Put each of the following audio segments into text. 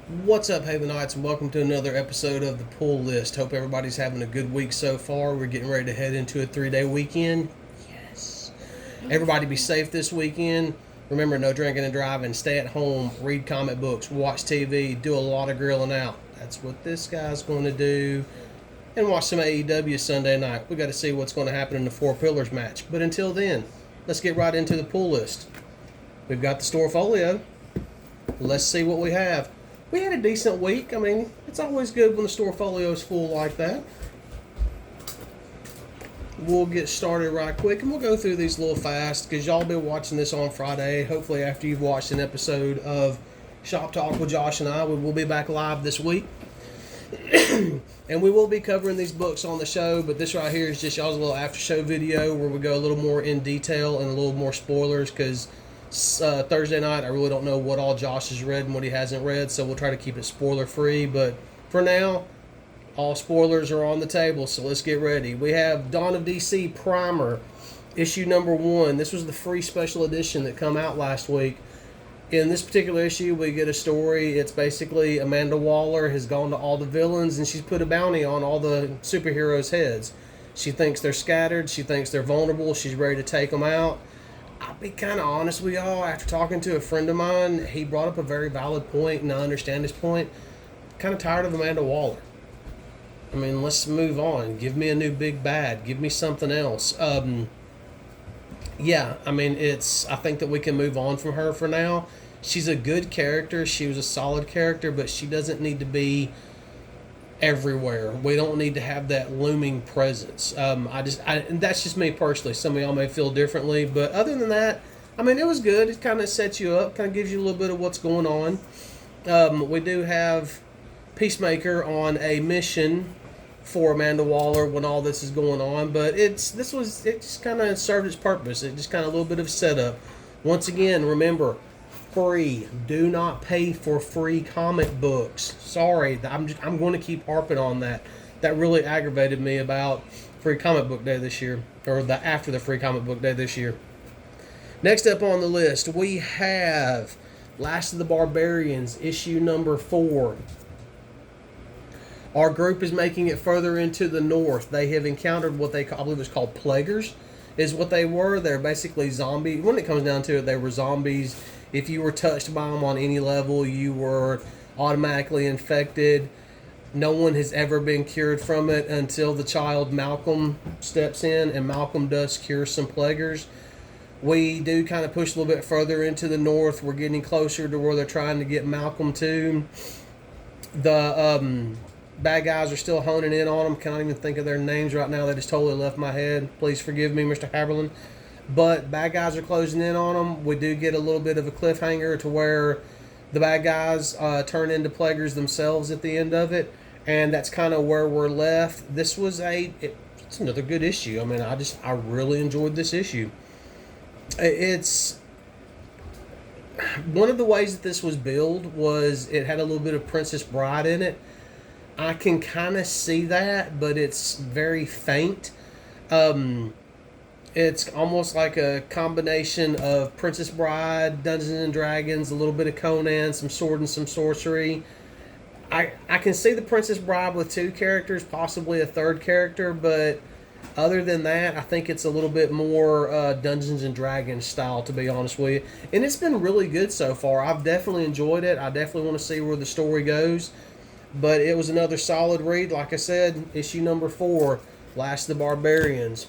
What's up, Havenites, and welcome to another episode of the Pull List. Hope everybody's having a good week so far. We're getting ready to head into a 3-day weekend. Yes. Everybody be safe this weekend. Remember, no drinking and driving. Stay at home. Read comic books. Watch TV. Do a lot of grilling out. That's what this guy's going to do. And watch some AEW Sunday night. We got to see what's going to happen in the Four Pillars match. But until then, let's get right into the Pull List. We've got the store folio. Let's see what we have. We had a decent week. I mean, it's always good when the store folio is full like that. We'll get started right quick and we'll go through these a little fast because y'all be watching this on Friday. Hopefully, after you've watched an episode of Shop Talk with Josh and I, we will be back live this week. And we will be covering these books on the show, but this right here is just y'all's little after show video where we go a little more in detail and a little more spoilers because Thursday night I really don't know what all Josh has read and what he hasn't read, so we'll try to keep it spoiler free. But for now, all spoilers are on the table, so let's get ready. We have Dawn of DC Primer, issue number 1. This was the free special edition that come out last week. In this particular issue, we get a story. It's basically Amanda Waller has gone to all the villains and she's put a bounty on all the superheroes' heads. She thinks they're scattered. She thinks they're vulnerable. She's ready to take them out. I'll be kind of honest with y'all. After talking to a friend of mine, he brought up a very valid point, and I understand his point. Kind of tired of Amanda Waller. I mean, let's move on. Give me a new big bad. Give me something else. Yeah, I mean, I think that we can move on from her for now. She's a good character. She was a solid character, but she doesn't need to be everywhere. We don't need to have that looming presence. And that's just me personally. Some of y'all may feel differently, but other than that, I mean, it was good. It kind of sets you up, kind of gives you a little bit of what's going on. We do have Peacemaker on a mission for Amanda Waller when all this is going on, but it just kind of served its purpose. It just kind of a little bit of setup. Once again, remember, free. Do not pay for free comic books. Sorry, I'm going to keep harping on that. That really aggravated me about Free Comic Book Day this year, or after the Free Comic Book Day this year. Next up on the list, we have Last of the Barbarians, issue number 4. Our group is making it further into the north. They have encountered what I believe it's called plaguers, is what they were. They're basically zombies. When it comes down to it, they were zombies. If you were touched by them on any level, you were automatically infected. No one has ever been cured from it until the child Malcolm steps in, and Malcolm does cure some plaguers. We do kind of push a little bit further into the north. We're getting closer to where they're trying to get Malcolm to. The bad guys are still honing in on them. Can't even think of their names right now. They just totally left my head. Please forgive me, Mr. Haberlin. But bad guys are closing in on them. We do get a little bit of a cliffhanger to where the bad guys turn into plaguers themselves at the end of it. And that's kind of where we're left. This was it's another good issue. I mean, I really enjoyed this issue. It's one of the ways that this was billed was it had a little bit of Princess Bride in it. I can kind of see that, but it's very faint. It's almost like a combination of Princess Bride, Dungeons and Dragons, a little bit of Conan, some sword and some sorcery. I can see the Princess Bride with 2 characters, possibly a 3rd character, but other than that, I think it's a little bit more Dungeons and Dragons style, to be honest with you. And it's been really good so far. I've definitely enjoyed it. I definitely want to see where the story goes. But it was another solid read. Like I said, issue number 4, Last of the Barbarians.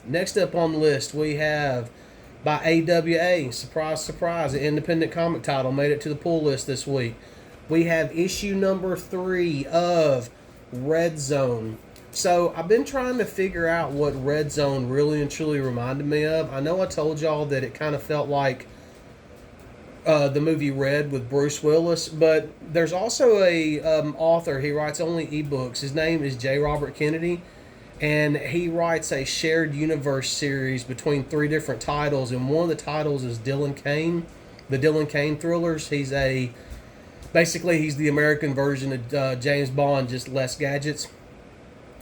Next up on the list, we have by AWA, surprise, surprise, an independent comic title made it to the pull list this week. We have issue number 3 of Red Zone. So I've been trying to figure out what Red Zone really and truly reminded me of. I know I told y'all that it kind of felt like the movie Red with Bruce Willis, but there's also a author. He writes only ebooks. His name is J. Robert Kennedy, and he writes a shared universe series between 3 different titles, and one of the titles is Dylan Kane, the Dylan Kane thrillers. He's the American version of James Bond, just less gadgets,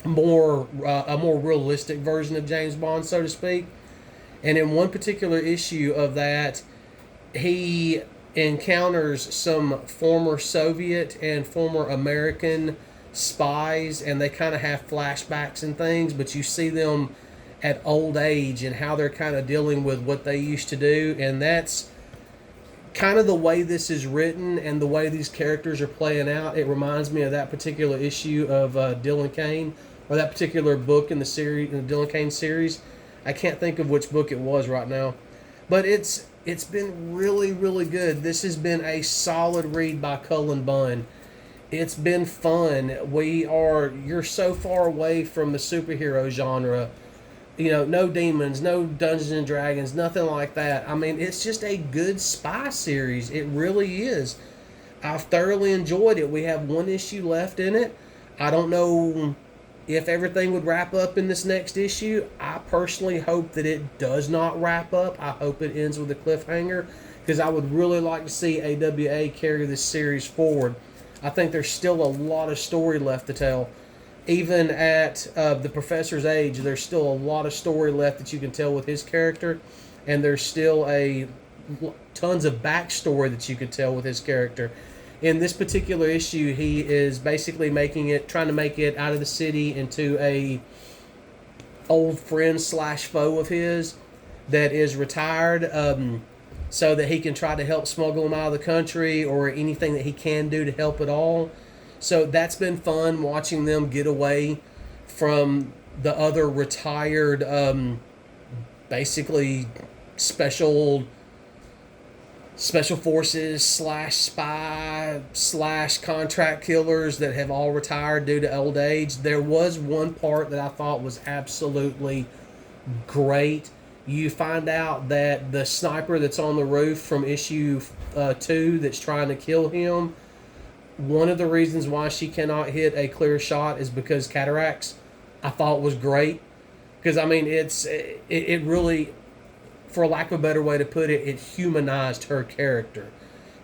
a more realistic version of James Bond, so to speak. And in one particular issue of that, he encounters some former Soviet and former American spies, and they kind of have flashbacks and things, but you see them at old age and how they're kind of dealing with what they used to do, and that's kind of the way this is written and the way these characters are playing out. It reminds me of that particular issue of Dylan Kane, or that particular book in the series, in the Dylan Kane series. I can't think of which book it was right now, but it's been really, really good. This has been a solid read by Cullen Bunn. It's been fun. You're so far away from the superhero genre. You know, no demons, no Dungeons and Dragons, nothing like that. I mean, it's just a good spy series. It really is. I've thoroughly enjoyed it. We have one issue left in it. I don't know if everything would wrap up in this next issue. I personally hope that it does not wrap up. I hope it ends with a cliffhanger, because I would really like to see AWA carry this series forward. I think there's still a lot of story left to tell. Even at the professor's age, there's still a lot of story left that you can tell with his character, and there's still tons of backstory that you could tell with his character. In this particular issue, he is basically trying to make it out of the city into a old friend / foe of his that is retired, so that he can try to help smuggle him out of the country, or anything that he can do to help at all. So that's been fun, watching them get away from the other retired, basically special forces / spy / contract killers that have all retired due to old age. There was one part that I thought was absolutely great. You find out that the sniper that's on the roof from issue 2 that's trying to kill him, one of the reasons why she cannot hit a clear shot is because cataracts. I thought was great, because I mean it really, for lack of a better way to put it, it humanized her character.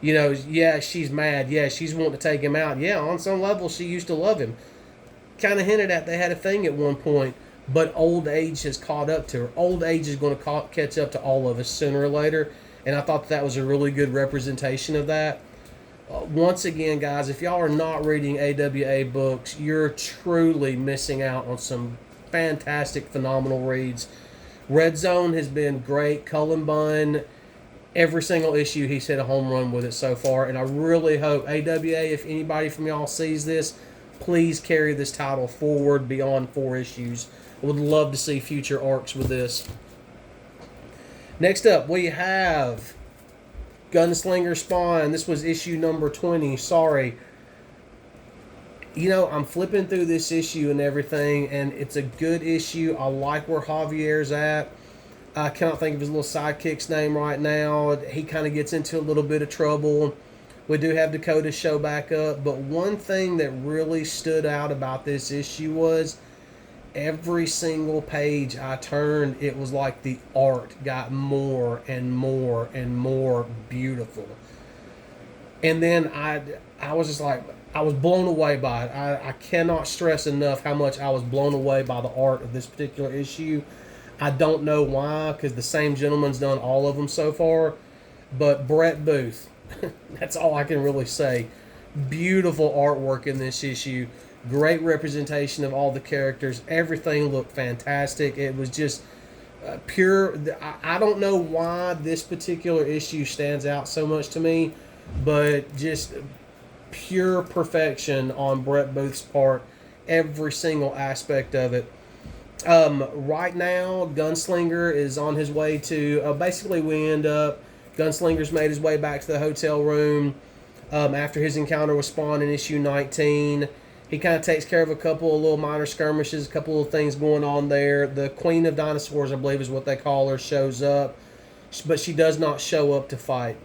You know, yeah, she's mad. Yeah, she's wanting to take him out. Yeah, on some level, she used to love him. Kind of hinted at they had a thing at one point, but old age has caught up to her. Old age is going to catch up to all of us sooner or later, and I thought that was a really good representation of that. Once again, guys, if y'all are not reading AWA books, you're truly missing out on some fantastic, phenomenal reads. Red Zone has been great. Cullen Bunn, every single issue, he's hit a home run with it so far. And I really hope, AWA, if anybody from y'all sees this, please carry this title forward beyond 4 issues. I would love to see future arcs with this. Next up, we have Gunslinger Spawn. This was issue number 20. Sorry. You know, I'm flipping through this issue and everything, and it's a good issue. I like where Javier's at. I cannot think of his little sidekick's name right now. He kind of gets into a little bit of trouble. We do have Dakota show back up, but one thing that really stood out about this issue was every single page I turned, it was like the art got more and more and more beautiful. And then I was just like, I was blown away by it. I cannot stress enough how much I was blown away by the art of this particular issue. I don't know why, because the same gentleman's done all of them so far. But Brett Booth, that's all I can really say. Beautiful artwork in this issue. Great representation of all the characters. Everything looked fantastic. It was just pure. I don't know why this particular issue stands out so much to me, but just pure perfection on Brett Booth's part. Every single aspect of it. Right now, Gunslinger is on his way to... basically, we end up... Gunslinger's made his way back to the hotel room after his encounter with Spawn in issue 19. He kind of takes care of a couple of little minor skirmishes, a couple of things going on there. The Queen of Dinosaurs, I believe is what they call her, shows up, but she does not show up to fight.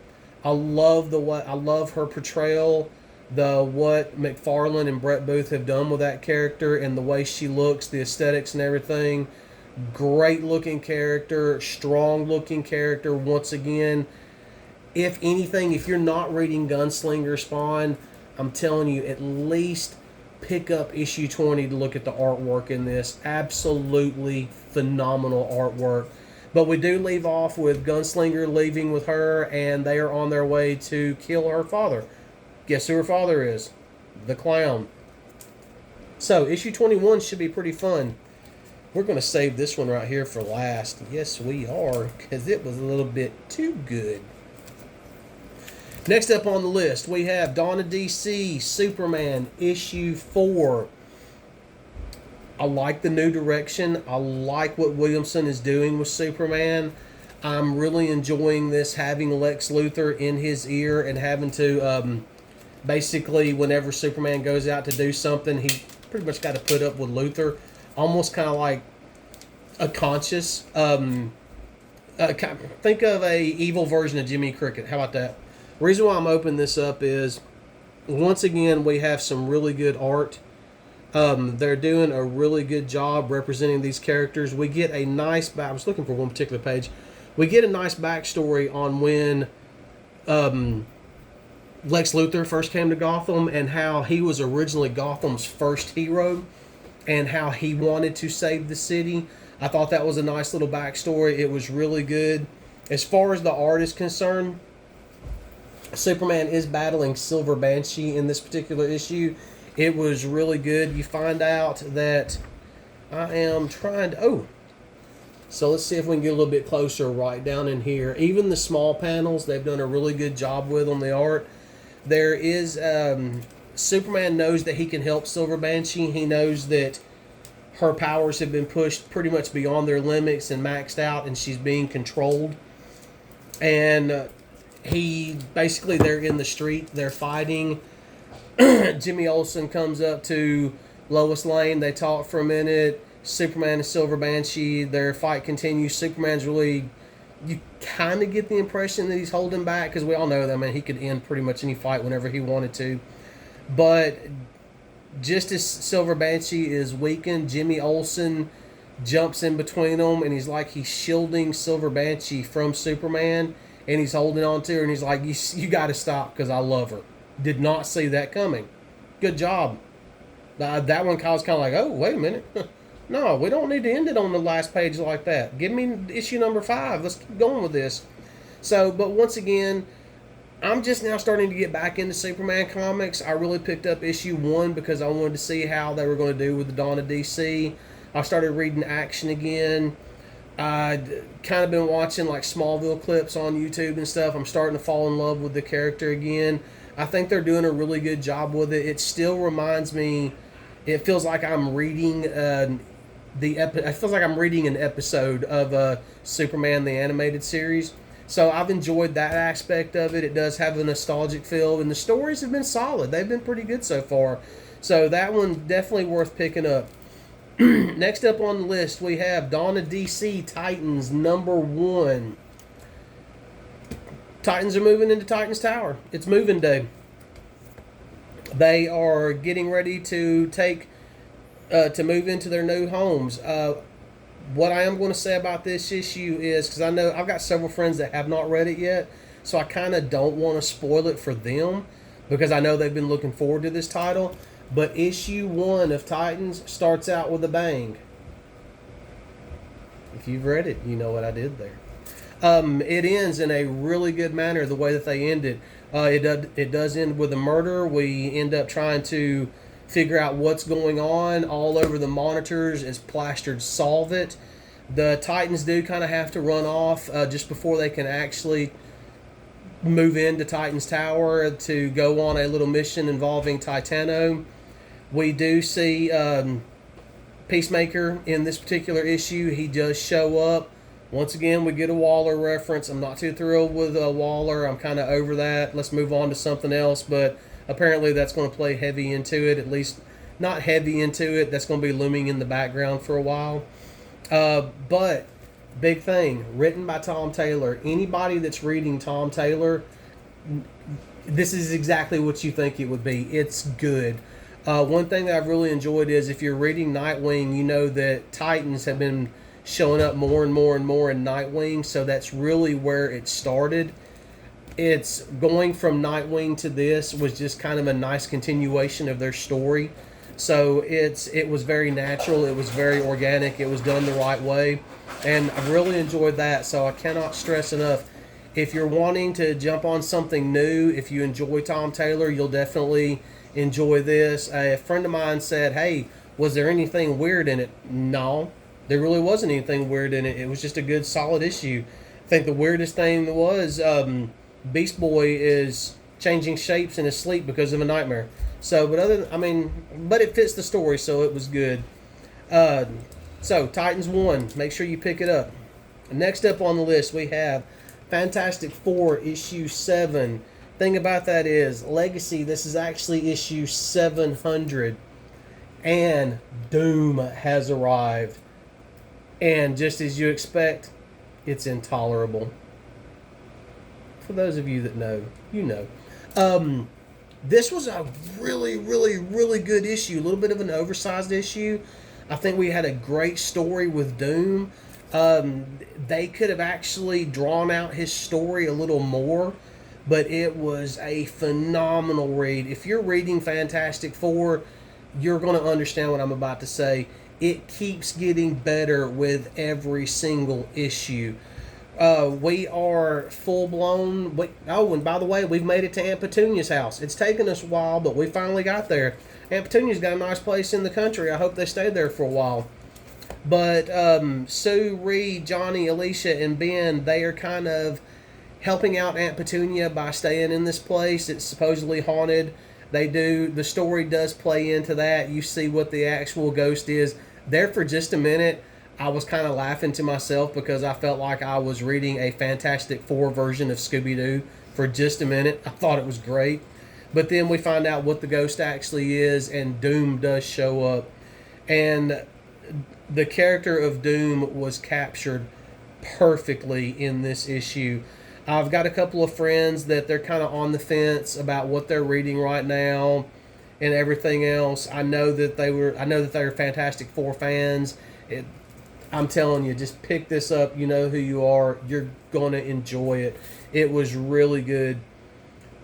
I love her portrayal, what McFarlane and Brett Booth have done with that character, and the way she looks, the aesthetics and everything. Great looking character, strong looking character. Once again, if anything, if you're not reading Gunslinger Spawn, I'm telling you, at least pick up issue 20 to look at the artwork in this. Absolutely phenomenal artwork. But we do leave off with Gunslinger leaving with her, and they are on their way to kill her father. Guess who her father is? The Clown. So, issue 21 should be pretty fun. We're going to save this one right here for last. Yes, we are, because it was a little bit too good. Next up on the list, we have Dawn of DC, Superman, issue 4. I like the new direction. I like what Williamson is doing with Superman. I'm really enjoying this, having Lex Luthor in his ear and having to, basically, whenever Superman goes out to do something, he pretty much got to put up with Luthor. Almost kind of like a conscious, think of a evil version of Jimmy Cricket. How about that? The reason why I'm opening this up is, once again, we have some really good art. They're doing a really good job representing these characters. We get a nice I was looking for one particular page. We get a nice backstory on when Lex Luthor first came to Gotham and how he was originally Gotham's first hero and how he wanted to save the city. I thought that was a nice little backstory. It was really good. As far as the art is concerned, Superman is battling Silver Banshee in this particular issue. It was really good. You find out that I am trying to... So let's see if we can get a little bit closer right down in here. Even the small panels, they've done a really good job with on the art. There is... Superman knows that he can help Silver Banshee. He knows that her powers have been pushed pretty much beyond their limits and maxed out, and she's being controlled. And they're in the street. They're fighting. Jimmy Olsen comes up to Lois Lane. They talk for a minute. Superman and Silver Banshee, their fight continues. Superman's really, you kind of get the impression that he's holding back, because we all know that, man, he could end pretty much any fight whenever he wanted to. But just as Silver Banshee is weakened, Jimmy Olsen jumps in between them, and he's shielding Silver Banshee from Superman, and he's holding on to her, and he's like, you got to stop because I love her. Did not see that coming. Good job. That one was kind of like, oh, wait a minute. No, we don't need to end it on the last page like that. Give me issue number 5. Let's keep going with this. So, but once again, I'm just now starting to get back into Superman comics. I really picked up issue 1 because I wanted to see how they were going to do with the Dawn of DC. I started reading Action again. I'd kind of been watching like Smallville clips on YouTube and stuff. I'm starting to fall in love with the character again. I think they're doing a really good job with it. It still reminds me, it feels like I'm reading it feels like I'm reading an episode of Superman the Animated Series. So I've enjoyed that aspect of it. It does have a nostalgic feel, and the stories have been solid. They've been pretty good so far. So that one definitely worth picking up. Next up on the list, we have Dawn of DC Titans number 1. Titans are moving into Titans Tower. It's moving day. They are getting ready to to move into their new homes. What I am going to say about this issue is, because I know I've got several friends that have not read it yet, so I kind of don't want to spoil it for them, because I know they've been looking forward to this title. But issue 1 of Titans starts out with a bang. If you've read it, you know what I did there. It ends in a really good manner, the way that they end it. It does end with a murder. We end up trying to figure out what's going on. All over the monitors is plastered "Solve it." The Titans do kind of have to run off just before they can actually move into Titans Tower to go on a little mission involving Titano. We do see Peacemaker in this particular issue. He does show up. Once again, we get a Waller reference. I'm not too thrilled with Waller. I'm kind of over that. Let's move on to something else. But apparently that's going to play heavy into it. At least not heavy into it. That's going to be looming in the background for a while. But big thing, written by Tom Taylor. Anybody that's reading Tom Taylor, this is exactly what you think it would be. It's good. One thing that I've really enjoyed is, if you're reading Nightwing, you know that Titans have been showing up more and more and more in Nightwing, so that's really where it started. It's going from Nightwing to this was just kind of a nice continuation of their story. So it was very natural, it was very organic, it was done the right way, and I really enjoyed that. So I cannot stress enough, if you're wanting to jump on something new, if you enjoy Tom Taylor, you'll definitely enjoy this. A friend of mine said, "Hey, was there anything weird in it?" No, there really wasn't anything weird in it. It was just a good, solid issue. I think the weirdest thing was Beast Boy is changing shapes in his sleep because of a nightmare. So, but but it fits the story, so it was good. Uh, so, Titans 1, make sure you pick it up. Next up on the list, we have Fantastic Four, issue 7. Thing about that is, Legacy, this is actually issue 700. And Doom has arrived. And just as you expect, it's intolerable. For those of you that know, you know. This was a really, really, really good issue. A little bit of an oversized issue. I think we had a great story with Doom. They could have actually drawn out his story a little more, but it was a phenomenal read. If you're reading Fantastic Four, you're going to understand what I'm about to say. It keeps getting better with every single issue. We are full blown. Oh, and by the way, we've made it to Aunt Petunia's house. It's taken us a while, but we finally got there. Aunt Petunia's got a nice place in the country. I hope they stay there for a while. But Sue, Reed, Johnny, Alicia, and Ben, they are kind of helping out Aunt Petunia by staying in this place. It's supposedly haunted. The story does play into that. You see what the actual ghost is. There for just a minute, I was kind of laughing to myself because I felt like I was reading a Fantastic Four version of Scooby-Doo for just a minute. I thought it was great. But then we find out what the ghost actually is, and Doom does show up. And the character of Doom was captured perfectly in this issue. I've got a couple of friends that they're kind of on the fence about what they're reading right now and everything else. I know that they're Fantastic Four fans. I'm telling you, just pick this up. You know who you are. You're going to enjoy it. It was really good.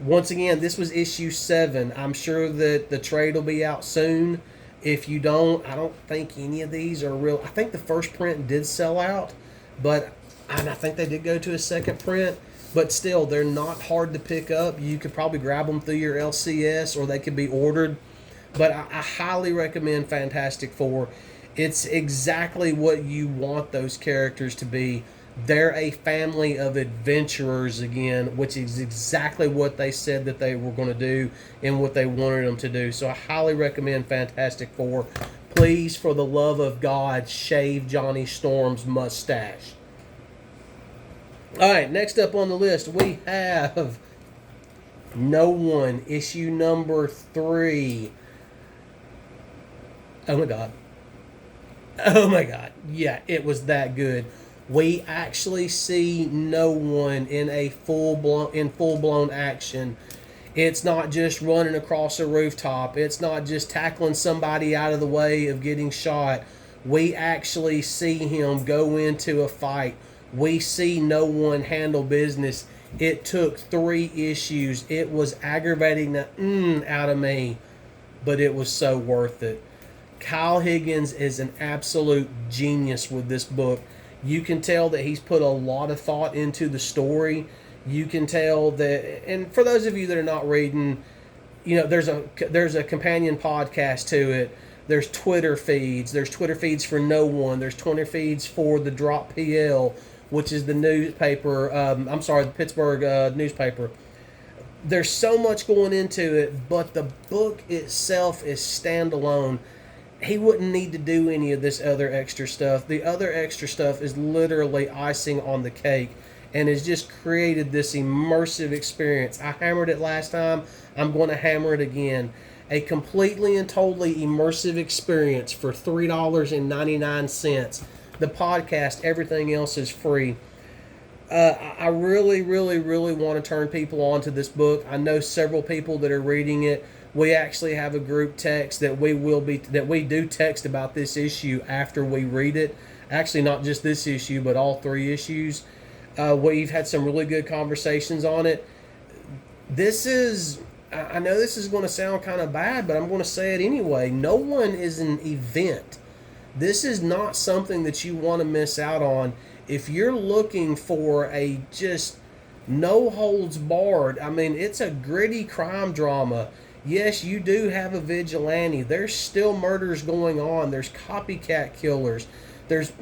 Once again, this was issue 7. I'm sure that the trade will be out soon. If you don't, I don't think any of these are real. I think the first print did sell out, and I think they did go to a second print. But still, they're not hard to pick up. You could probably grab them through your LCS, or they could be ordered. But I highly recommend Fantastic Four. It's exactly what you want those characters to be. They're a family of adventurers again, which is exactly what they said that they were going to do and what they wanted them to do. So I highly recommend Fantastic Four. Please, for the love of God, shave Johnny Storm's mustache. All right, next up on the list, we have No One, issue number 3. Oh my God. Oh my God. Yeah, it was that good. We actually see No One in full blown action. It's not just running across a rooftop. It's not just tackling somebody out of the way of getting shot. We actually see him go into a fight. We see No One handle business. It took 3 issues. It was aggravating the out of me, but it was so worth it. Kyle Higgins is an absolute genius with this book. You can tell that he's put a lot of thought into the story. You can tell that, and for those of you that are not reading, there's a companion podcast to it. There's Twitter feeds. There's Twitter feeds for No One. There's Twitter feeds for the Drop PL, which is the newspaper. The Pittsburgh newspaper. There's so much going into it, but the book itself is standalone. He wouldn't need to do any of this other extra stuff. The other extra stuff is literally icing on the cake and has just created this immersive experience. I hammered it last time. I'm going to hammer it again. A completely and totally immersive experience for $3.99. The podcast, everything else is free. I really, really, really want to turn people on to this book. I know several people that are reading it. We actually have a group text that we do text about this issue after we read it. Actually, not just this issue, but all 3 issues. We've had some really good conversations on it. This is I know this is going to sound kind of bad, but I'm going to say it anyway. No one is an event. This is not something that you want to miss out on. If you're looking for a just no holds barred, I mean, it's a gritty crime drama. Yes, you do have a vigilante. There's still murders going on. There's copycat killers. There's,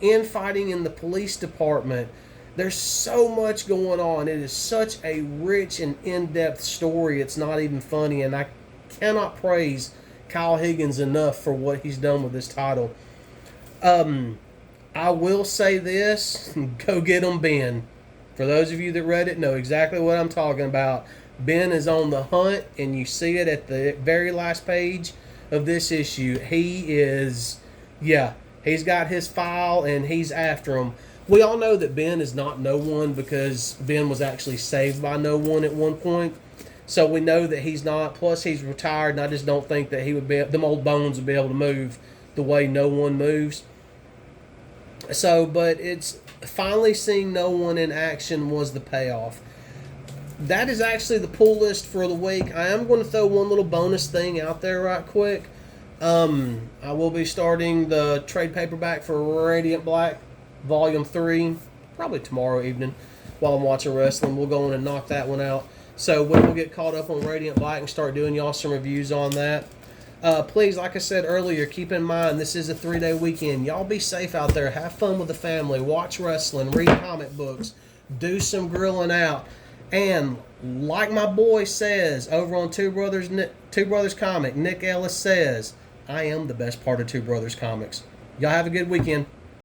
infighting in the police department. There's so much going on. It is such a rich and in-depth story. It's not even funny, and I cannot praise Kyle Higgins enough for what he's done with this title. I will say this: go get him, Ben. For those of you that read it, know exactly what I'm talking about. Ben is on the hunt, and you see it at the very last page of this issue. He is, he's got his file, and he's after him. We all know that Ben is not No One because Ben was actually saved by No One at one point. So we know that he's not. Plus, he's retired, and I just don't think that he would be. Them old bones would be able to move the way No One moves. So, but it's finally seeing No One in action was the payoff. That is actually the pull list for the week. I am going to throw one little bonus thing out there right quick. I will be starting the trade paperback for Radiant Black, Volume 3, probably tomorrow evening while I'm watching wrestling. We'll go in and knock that one out. So when we'll get caught up on Radiant Black and start doing y'all some reviews on that. Please, like I said earlier, keep in mind this is a 3-day weekend. Y'all be safe out there. Have fun with the family. Watch wrestling. Read comic books. Do some grilling out. And like my boy says over on Two Brothers Comic, Nick Ellis says, I am the best part of Two Brothers Comics. Y'all have a good weekend.